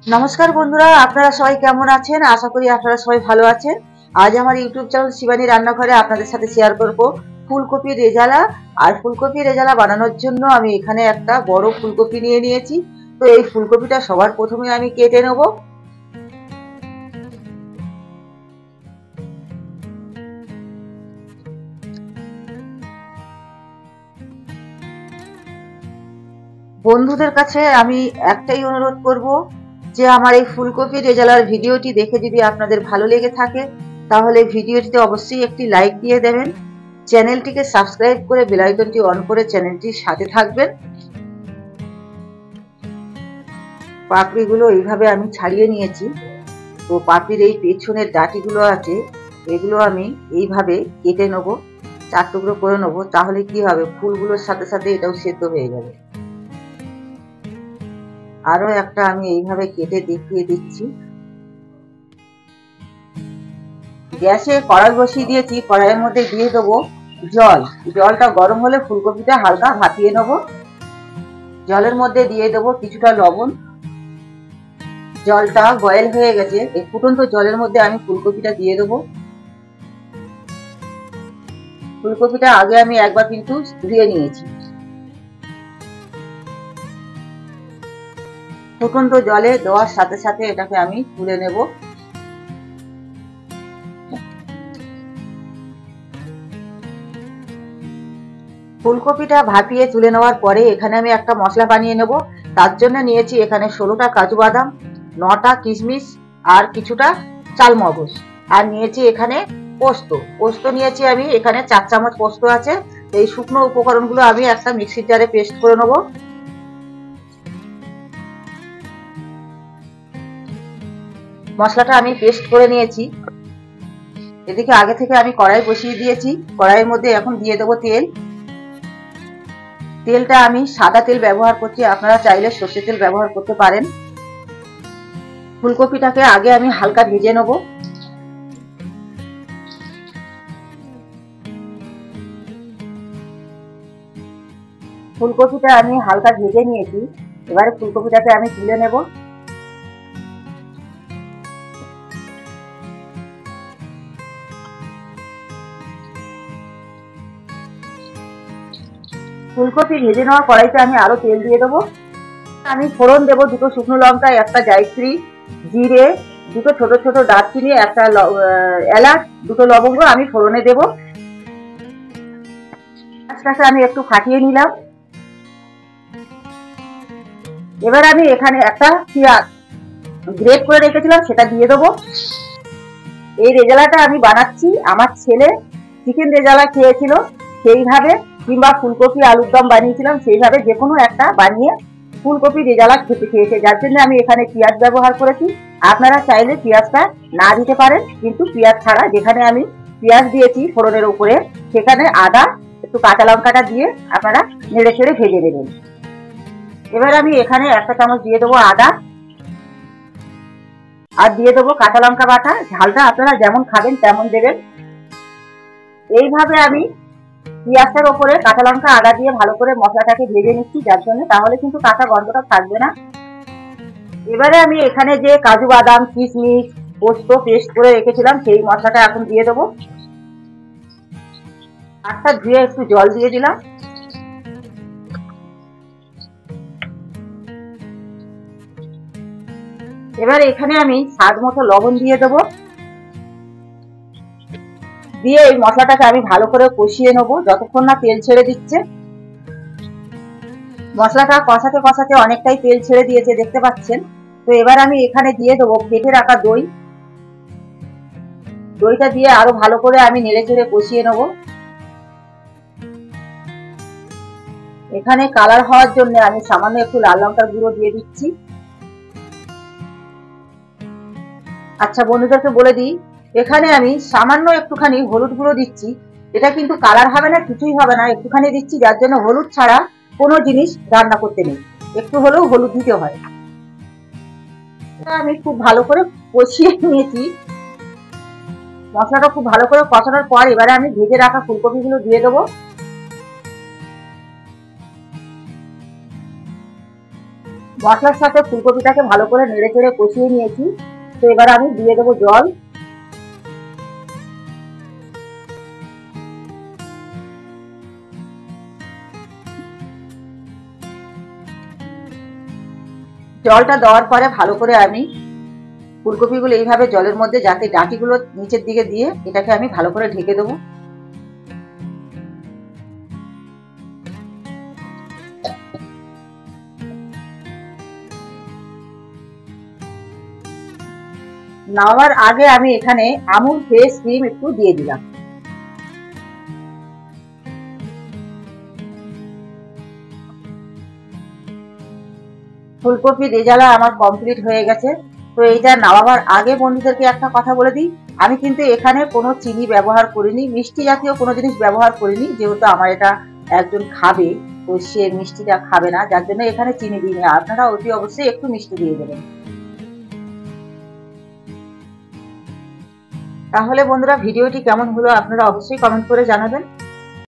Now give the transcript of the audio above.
নমস্কার বন্ধুরা, আপনারা সবাই কেমন আছেন? আশা করি আপনারা সবাই ভালো আছেন। আজ আমার ইউটিউব চ্যানেল শিবানী রান্নাঘরে আপনাদের সাথে শেয়ার করব ফুলকপির রেজালা। আর ফুলকপির রেজালা বানানোর জন্য আমি এখানে একটা বড় ফুলকপি নিয়ে নিয়েছি। তো এই ফুলকপিটা সবার প্রথমে আমি কেটে নেব। বন্ধুদের কাছে আমি একটাই অনুরোধ করব যে আমার এই ফুলকপির রেজালার ভিডিওটি দেখে যদি আপনাদের ভালো লেগে থাকে তাহলে ভিডিওটিতে অবশ্যই একটি লাইক দিয়ে দেবেন, চ্যানেলটিকে সাবস্ক্রাইব করে বেল আইকনটি অন করে চ্যানেলটির সাথে থাকবেন। পাপড়িগুলো এইভাবে আমি ছাড়িয়ে নিয়েছি। তো পাপড়ির এই পেছনের ডাঁটিগুলো আছে, এগুলো আমি এইভাবে কেটে নেব, 4 টুকরো করে নেব। তাহলে কি হবে, ফুলগুলোর সাথে সাথে এটাও সেদ্ধ হয়ে যাবে। আরো একটা আমি এইভাবে কেটে দেখিয়ে দিচ্ছি। গ্যাসে কড়াই বসিয়ে দিয়েছি, কড়াইয়ের মধ্যে দিয়ে দেবো জল। জলটা গরম হলে ফুলকপিটা হালকা ভাপিয়ে নেব। জলের মধ্যে দিয়ে দেবো কিছুটা লবণ। জলটা বয়েল হয়ে গেছে, এই ফুটন্ত জলের মধ্যে আমি ফুলকপিটা দিয়ে দেবো। ফুলকপিটা আগে আমি একবার কিন্তু ধুয়ে নিয়েছি। ফুটন্ত জলে দেওয়ার সাথে সাথে এটাকে আমি তুলে নেব। ফুলকপিটা ভাপিয়ে তুলে নেওয়ার পরে এখানে আমি একটা মশলা বানিয়ে নেব। তার জন্য নিয়েছি এখানে 16টা কাজু বাদাম, 9টা কিশমিশ আর কিছুটা চালমগজ। আর নিয়েছি এখানে পোস্ত। পোস্ত নিয়েছি আমি এখানে 4 চামচ পোস্ত আছে। এই শুকনো উপকরণগুলো আমি একটা মিক্সির জারে পেস্ট করে নেব। মশলাটা আমি পেস্ট করে নিয়েছি। এদিকে আগে থেকে আমি কড়াই বসিয়ে দিয়েছি। কড়াইয়ের মধ্যে এখন দিয়ে দেবো তেল। তেলটা আমি সাদা তেল ব্যবহার করছি, আপনারা চাইলে সর্ষের তেল ব্যবহার করতে পারেন। ফুলকপিটাকে আগে আমি হালকা ভেজে নেব। ফুলকপিটা আমি হালকা ভেজে নিয়েছি, এবারে ফুলকপিটাকে আমি তুলে নেব। ফুলকপি ভেজে নেওয়া কড়াইতে আমি আরো তেল দিয়ে দেবো। আমি ফোড়ন দেবো 2টো শুকনো লঙ্কা, একটা জায়ত্রী, জিরে, 2টো ছোট ছোট দারচিনি, একটা এলাচ, 2টো লবঙ্গ আমি ফোড়নে দেব। পেঁয়াজটাকে আমি একটু ফাটিয়ে নিলাম। এবার আমি এখানে একটা পেঁয়াজ গ্রেট করে রেখেছিলাম সেটা দিয়ে দেবো। এই রেজালাটা আমি বানাচ্ছি, আমার ছেলে চিকেন রেজালা খেয়েছিল সেইভাবে, কিংবা ফুলকপি আলুর দম বানিয়েছিলাম সেইভাবে, যে কোনো একটা বানিয়ে ফুলকপি রেজালা খেতে খেয়েছে, যার জন্য আমি এখানে পেঁয়াজ ব্যবহার করেছি। আপনারা চাইলে পেঁয়াজটা না দিতে পারেন, কিন্তু পেঁয়াজ ছাড়া যেখানে আমি পেঁয়াজ দিয়েছি ফোড়নের উপরে, সেখানে আদা একটু কাঁচা লঙ্কাটা দিয়ে আপনারা নেড়ে চেড়ে ভেজে দেবেন। এবার আমি এখানে 1 চামচ দিয়ে দেবো আদা, আর দিয়ে দেবো কাঁচা লঙ্কা বাটা। ঝালটা আপনারা যেমন খাবেন তেমন দেবেন। এইভাবে আমি পেঁয়াজটার ওপরে কাঁচা লঙ্কা আদা দিয়ে ভালো করে মশলাটাকে ভেজে নিচ্ছি, যার জন্য তাহলে কিন্তু কাঁচা গন্ধটা থাকবে না। এবারে আমি এখানে যে কাজু বাদাম, কিশমিশ, পোস্ত পেস্ট করে রেখেছিলাম সেই মশলাটা এখন দিয়ে দেবো। আটটা ধুয়ে একটু জল দিয়ে দিলাম। এবার এখানে আমি স্বাদ মতো লবণ দিয়ে দেবো। দিয়ে এই মশলাটাকে আমি ভালো করে কষিয়ে নেবো যতক্ষণ না তেল ছেড়ে দিচ্ছে। মশলাটা কষাতে কষাতে অনেকটাই তেল ছেড়ে দিয়েছে, দেখতে পাচ্ছেন। তো এবার আমি এখানে দিয়ে দেবো ফেটে রাখা দই। দইটা দিয়ে আরো ভালো করে আমি নেড়ে চেড়ে কষিয়ে নেবো। এখানে কালার হওয়ার জন্য আমি সামান্য একটু লাল লঙ্কার গুঁড়ো দিয়ে দিচ্ছি। আচ্ছা বন্ধুদেরকে বলে দিই, এখানে আমি সামান্য একটুখানি হলুদ গুঁড়ো দিচ্ছি। এটা কিন্তু কালার হবে না, কিছুই হবে না, একটুখানি দিচ্ছি, যার জন্য হলুদ ছাড়া কোনো জিনিস রান্না করতে নেই, একটু হলেও হলুদ দিতে হয়। আমি খুব ভালো করে কষিয়ে নিয়েছি। মশলাটা খুব ভালো করে কষানোর পর এবারে আমি ভেজে রাখা ফুলকপিগুলো দিয়ে দেবো। মশলার সাথে ফুলকপিটাকে ভালো করে নেড়ে চেড়ে কষিয়ে নিয়েছি। তো এবার আমি দিয়ে দেবো জল। জলটা দেওয়ার পরে ভালো করে আমি ফুলকপিগুলো এইভাবে জলের মধ্যে, যাতে ডাঁটিগুলো নিচের দিকে দিয়ে, এটাকে আমি ভালো করে ঢেকে দেবো। নামার আগে আমি এখানে আমুল ফ্রেশ ক্রিম একটু দিয়ে দিলাম। ফুলকপি রেজালা আমার কমপ্লিট হয়ে গেছে। তো এইটা নামাবার আগে বন্ধুদেরকে একটা কথা বলে দিই, আমি কিন্তু এখানে কোনো চিনি ব্যবহার করিনি, মিষ্টি জাতীয় কোনো জিনিস ব্যবহার করিনি, যেহেতু আমার এটা একজন খাবে, তো সে মিষ্টিটা খাবে না, যার জন্য এখানে চিনি দিইনি। আপনারা অতি অবশ্যই একটু মিষ্টি দিয়ে দেবেন। তাহলে বন্ধুরা, ভিডিওটি কেমন হলো আপনারা অবশ্যই কমেন্ট করে জানাবেন।